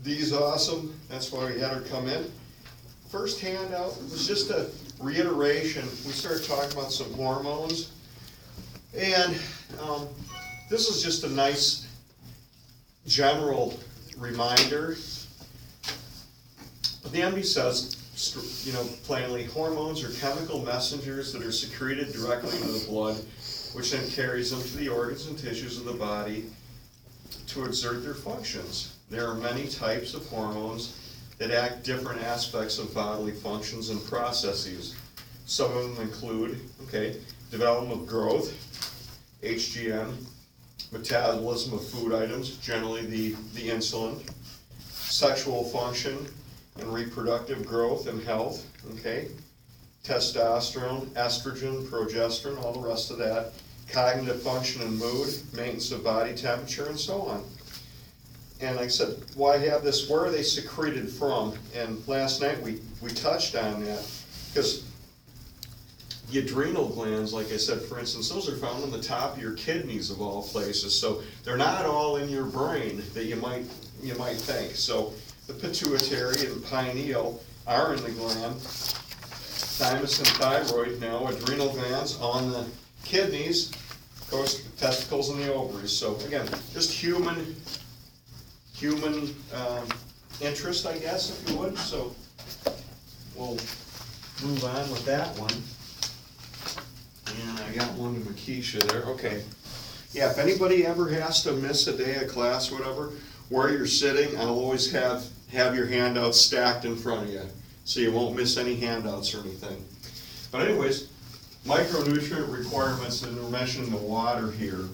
Dee's awesome, that's why we had her come in. First handout was just a reiteration. We started talking about some hormones. And this is just a nice general reminder. The MD says, plainly, hormones are chemical messengers that are secreted directly into the blood, which then carries them to the organs and tissues of the body to exert their functions. There are many types of hormones that act different aspects of bodily functions and processes. Some of them include, development of growth, HGM, metabolism of food items, generally the insulin, sexual function and reproductive growth and health, testosterone, estrogen, progesterone, all the rest of that, cognitive function and mood, maintenance of body temperature, and so on. And like I said, why have this? Where are they secreted from? And last night we touched on that, because the adrenal glands, like I said, for instance, those are found on the top of your kidneys of all places. So they're not all in your brain that you might think. So the pituitary and pineal are in the gland. Thymus and thyroid, now adrenal glands on the kidneys, of course, the testicles and the ovaries. So again, just human interest, I guess, if you would. So we'll move on with that one. And I got one to Makisha there. Okay. Yeah, if anybody ever has to miss a day of class, whatever, where you're sitting, I'll always have your handouts stacked in front of you, so you won't miss any handouts or anything. But anyways, micronutrient requirements, and we're mentioning the water here.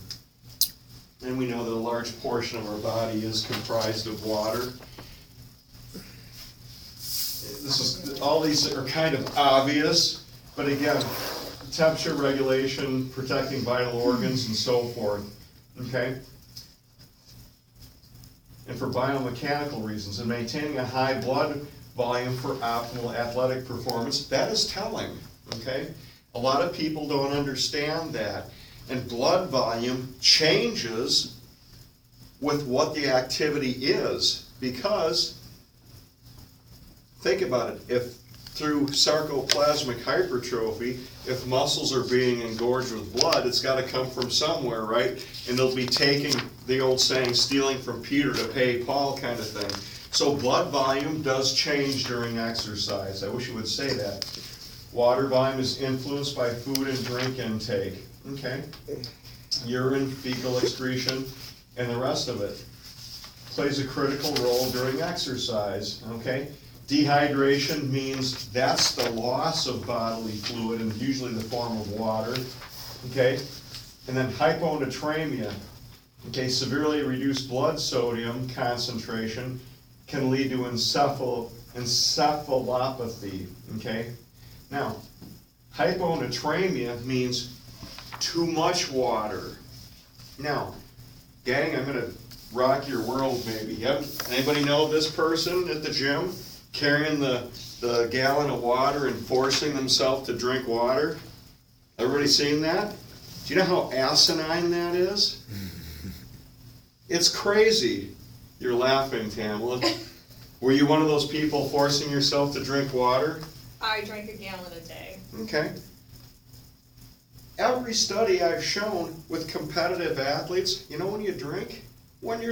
And we know that a large portion of our body is comprised of water. All these are kind of obvious, but again, temperature regulation, protecting vital organs, and so forth, And for biomechanical reasons, and maintaining a high blood volume for optimal athletic performance, that is telling, A lot of people don't understand that. And blood volume changes with what the activity is, because, think about it, if through sarcoplasmic hypertrophy, if muscles are being engorged with blood, it's got to come from somewhere, right? And they'll be taking, the old saying, stealing from Peter to pay Paul kind of thing. So blood volume does change during exercise. I wish you would say that. Water volume is influenced by food and drink intake. Urine, fecal excretion, and the rest of it plays a critical role during exercise. Dehydration means that's the loss of bodily fluid, and usually the form of water. And then hyponatremia, severely reduced blood sodium concentration can lead to encephalopathy. Now, hyponatremia means too much water. Now, gang, I'm gonna rock your world maybe. Anybody know this person at the gym carrying the gallon of water and forcing themselves to drink water? Everybody seen that? Do you know how asinine that is? It's crazy. You're laughing, Tamela. Were you one of those people forcing yourself to drink water? I drink a gallon a day. Every study I've shown with competitive athletes, when you drink? When you're